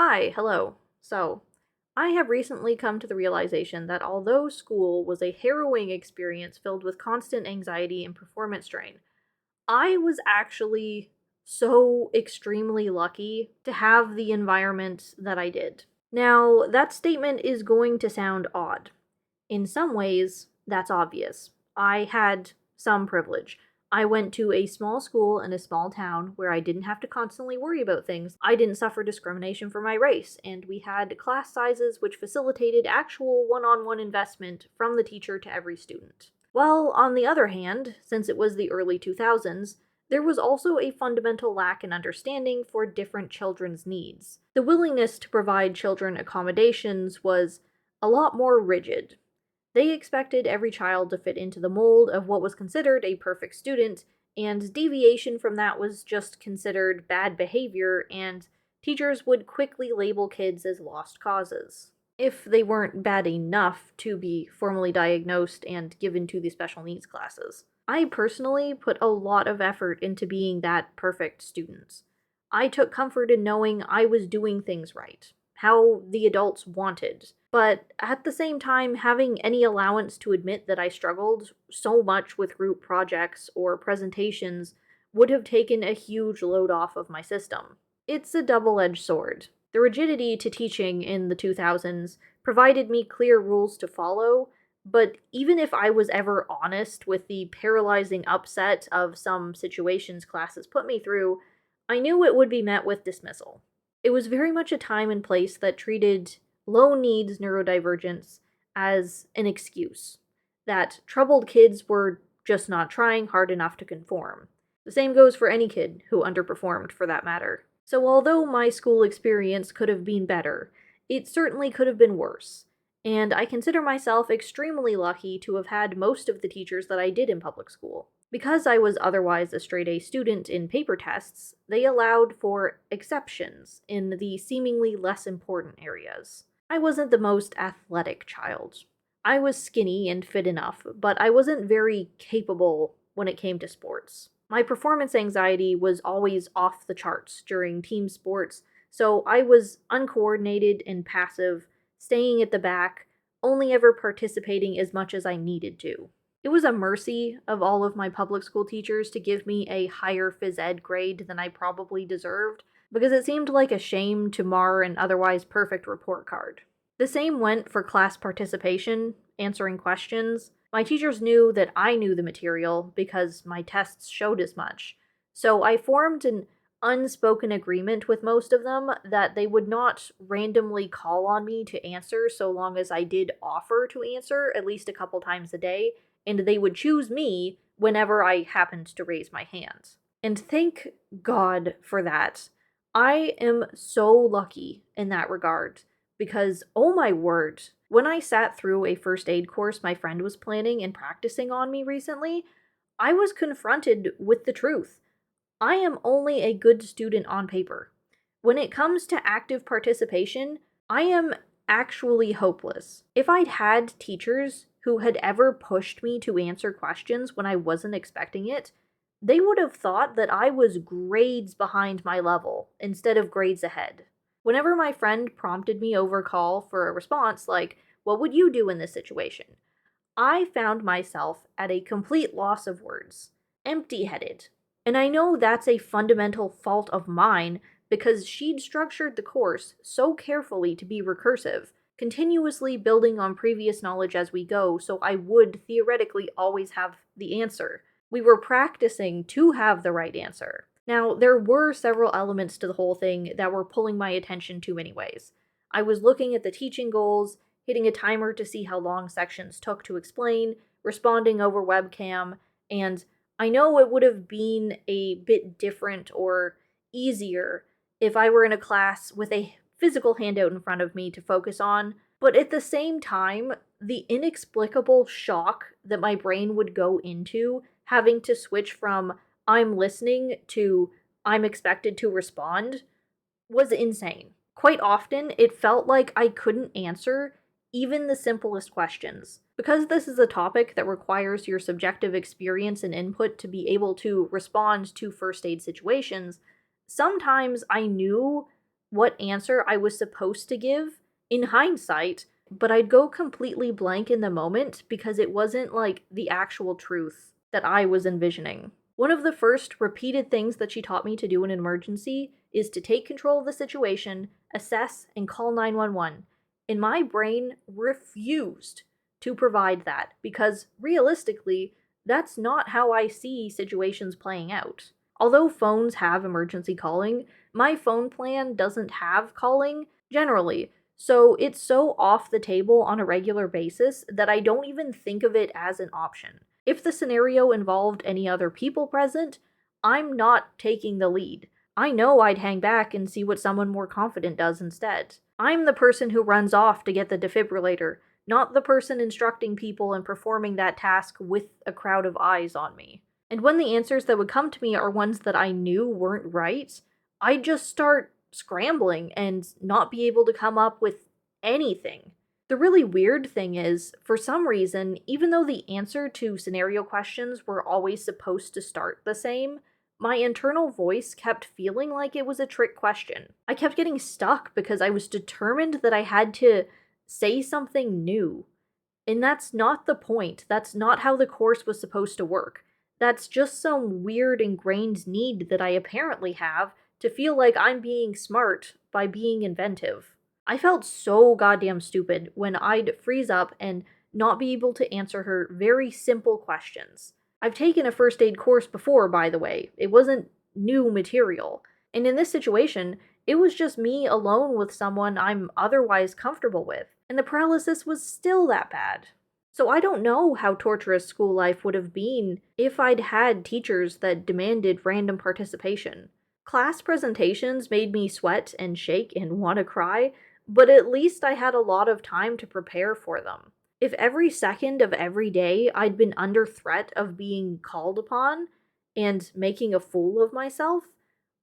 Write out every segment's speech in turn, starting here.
Hi, hello. I have recently come to the realization that although school was a harrowing experience filled with constant anxiety and performance strain, I was actually so extremely lucky to have the environment that I did. Now, that statement is going to sound odd. In some ways, that's obvious. I had some privilege. I went to a small school in a small town where I didn't have to constantly worry about things. I didn't suffer discrimination for my race, and we had class sizes which facilitated actual one on one investment from the teacher to every student. Well, on the other hand, since it was the early 2000s, there was also a fundamental lack in understanding for different children's needs. The willingness to provide children accommodations was a lot more rigid. They expected every child to fit into the mold of what was considered a perfect student, and deviation from that was just considered bad behavior, and teachers would quickly label kids as lost causes, if they weren't bad enough to be formally diagnosed and given to the special needs classes. I personally put a lot of effort into being that perfect student. I took comfort in knowing I was doing things right, how the adults wanted, but at the same time, having any allowance to admit that I struggled so much with group projects or presentations would have taken a huge load off of my system. It's a double edged sword. The rigidity to teaching in the 2000s provided me clear rules to follow, but even if I was ever honest with the paralyzing upset of some situations classes put me through, I knew it would be met with dismissal. It was very much a time and place that treated low needs neurodivergence as an excuse, that troubled kids were just not trying hard enough to conform. The same goes for any kid who underperformed, for that matter. So, although my school experience could have been better, it certainly could have been worse. And I consider myself extremely lucky to have had most of the teachers that I did in public school. Because I was otherwise a straight A student in paper tests, they allowed for exceptions in the seemingly less important areas. I wasn't the most athletic child. I was skinny and fit enough, but I wasn't very capable when it came to sports. My performance anxiety was always off the charts during team sports, so I was uncoordinated and passive, staying at the back, only ever participating as much as I needed to. It was a mercy of all of my public school teachers to give me a higher phys ed grade than I probably deserved, because it seemed like a shame to mar an otherwise perfect report card. The same went for class participation, answering questions. My teachers knew that I knew the material because my tests showed as much. So I formed an unspoken agreement with most of them that they would not randomly call on me to answer so long as I did offer to answer at least a couple times a day, and they would choose me whenever I happened to raise my hand. And thank God for that. I am so lucky in that regard because, oh my word, when I sat through a first aid course my friend was planning and practicing on me recently, I was confronted with the truth. I am only a good student on paper. When it comes to active participation, I am actually hopeless. If I'd had teachers who had ever pushed me to answer questions when I wasn't expecting it, they would have thought that I was grades behind my level instead of grades ahead. Whenever my friend prompted me over call for a response like, "What would you do in this situation?" I found myself at a complete loss of words, empty headed. And I know that's a fundamental fault of mine because she'd structured the course so carefully to be recursive, continuously building on previous knowledge as we go, so I would theoretically always have the answer. We were practicing to have the right answer. Now, there were several elements to the whole thing that were pulling my attention too many ways. I was looking at the teaching goals, hitting a timer to see how long sections took to explain, responding over webcam, and I know it would have been a bit different or easier if I were in a class with a physical handout in front of me to focus on, but at the same time, the inexplicable shock that my brain would go into having to switch from I'm listening to I'm expected to respond was insane. Quite often, it felt like I couldn't answer even the simplest questions. Because this is a topic that requires your subjective experience and input to be able to respond to first aid situations, sometimes I knew what answer I was supposed to give in hindsight, but I'd go completely blank in the moment because it wasn't like the actual truth that I was envisioning. One of the first repeated things that she taught me to do in an emergency is to take control of the situation, assess, and call 911. And my brain refused to provide that because realistically, that's not how I see situations playing out. Although phones have emergency calling, my phone plan doesn't have calling generally, so it's so off the table on a regular basis that I don't even think of it as an option. If the scenario involved any other people present, I'm not taking the lead. I know I'd hang back and see what someone more confident does instead. I'm the person who runs off to get the defibrillator, not the person instructing people and performing that task with a crowd of eyes on me. And when the answers that would come to me are ones that I knew weren't right, I'd just start scrambling and not be able to come up with anything. The really weird thing is, for some reason, even though the answer to scenario questions were always supposed to start the same, my internal voice kept feeling like it was a trick question. I kept getting stuck because I was determined that I had to say something new. And that's not the point. That's not how the course was supposed to work. That's just some weird ingrained need that I apparently have to feel like I'm being smart by being inventive. I felt so goddamn stupid when I'd freeze up and not be able to answer her very simple questions. I've taken a first aid course before, by the way. It wasn't new material. And in this situation, it was just me alone with someone I'm otherwise comfortable with, and the paralysis was still that bad. So I don't know how torturous school life would have been if I'd had teachers that demanded random participation. Class presentations made me sweat and shake and want to cry, but at least I had a lot of time to prepare for them. If every second of every day I'd been under threat of being called upon and making a fool of myself,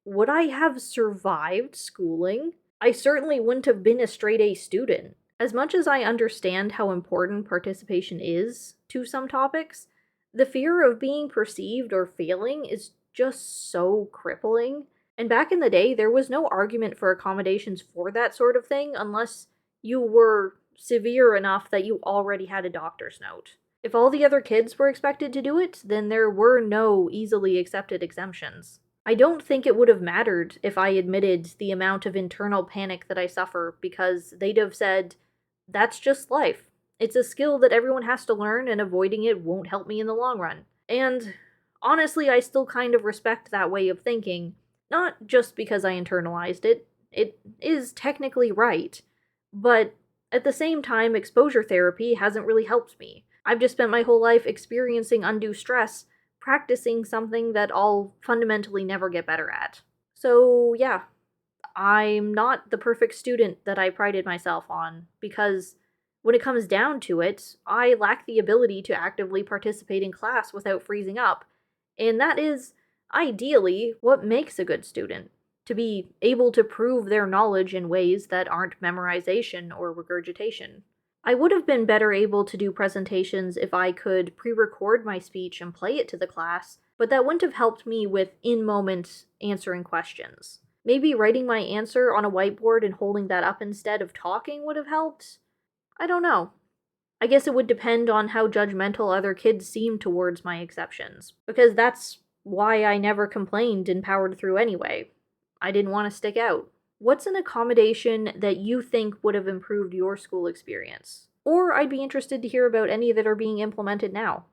would I have survived schooling? I certainly wouldn't have been a straight A student. As much as I understand how important participation is to some topics, the fear of being perceived or failing is just so crippling. And back in the day, there was no argument for accommodations for that sort of thing unless you were severe enough that you already had a doctor's note. If all the other kids were expected to do it, then there were no easily accepted exemptions. I don't think it would have mattered if I admitted the amount of internal panic that I suffer because they'd have said, that's just life. It's a skill that everyone has to learn, and avoiding it won't help me in the long run. And honestly, I still kind of respect that way of thinking, not just because I internalized it. It is technically right, but at the same time, exposure therapy hasn't really helped me. I've just spent my whole life experiencing undue stress, practicing something that I'll fundamentally never get better at. So, yeah, I'm not the perfect student that I prided myself on, because when it comes down to it, I lack the ability to actively participate in class without freezing up, and that is, ideally, what makes a good student. To be able to prove their knowledge in ways that aren't memorization or regurgitation. I would have been better able to do presentations if I could pre-record my speech and play it to the class, but that wouldn't have helped me with in-moment answering questions. Maybe writing my answer on a whiteboard and holding that up instead of talking would have helped? I don't know. I guess it would depend on how judgmental other kids seemed towards my exceptions, because that's why I never complained and powered through anyway. I didn't want to stick out. What's an accommodation that you think would have improved your school experience? Or I'd be interested to hear about any that are being implemented now.